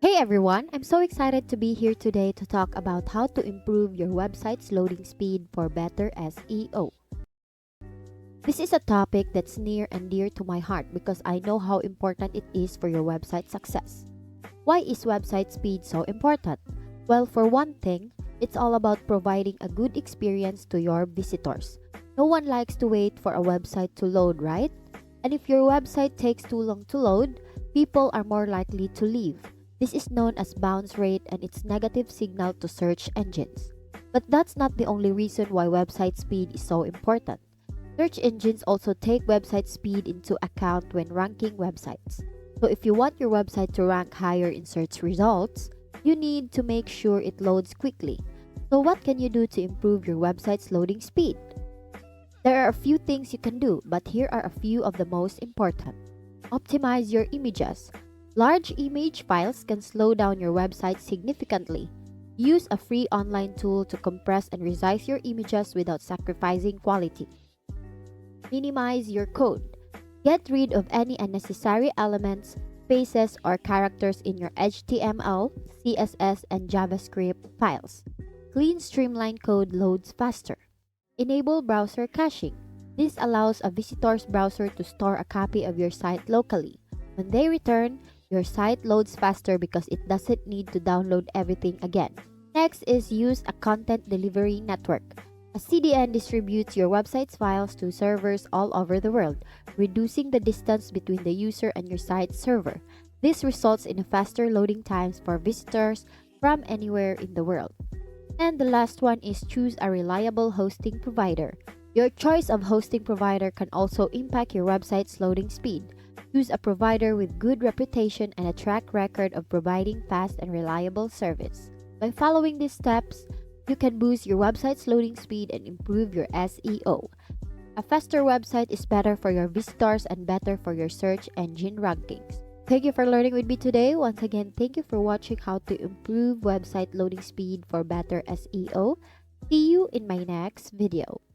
Hey everyone, I'm so excited to be here today to talk about how to improve your website's loading speed for better SEO. This is a topic that's near and dear to my heart because I know how important it is for your website success. Why is website speed so important? Well, for one thing, it's all about providing a good experience to your visitors. No one likes to wait for a website to load, right? And if your website takes too long to load, people are more likely to leave. This is known as bounce rate and it's negative signal to search engines. But that's not the only reason why website speed is so important. Search engines also take website speed into account when ranking websites. So if you want your website to rank higher in search results, you need to make sure it loads quickly. So what can you do to improve your website's loading speed? There are a few things you can do, but here are a few of the most important. Optimize your images. Large image files can slow down your website significantly. Use a free online tool to compress and resize your images without sacrificing quality. Minimize your code. Get rid of any unnecessary elements, spaces, or characters in your HTML, CSS, and JavaScript files. Clean, streamlined code loads faster. Enable browser caching. This allows a visitor's browser to store a copy of your site locally. When they return, your site loads faster because it doesn't need to download everything again. Next is use a content delivery network. A CDN distributes your website's files to servers all over the world, reducing the distance between the user and your site's server. This results in faster loading times for visitors from anywhere in the world. And the last one is choose a reliable hosting provider. Your choice of hosting provider can also impact your website's loading speed. Choose a provider with good reputation and a track record of providing fast and reliable service. By following these steps, you can boost your website's loading speed and improve your SEO. A faster website is better for your visitors and better for your search engine rankings. Thank you for learning with me today. Once again, thank you for watching how to improve website loading speed for better SEO. See you in my next video.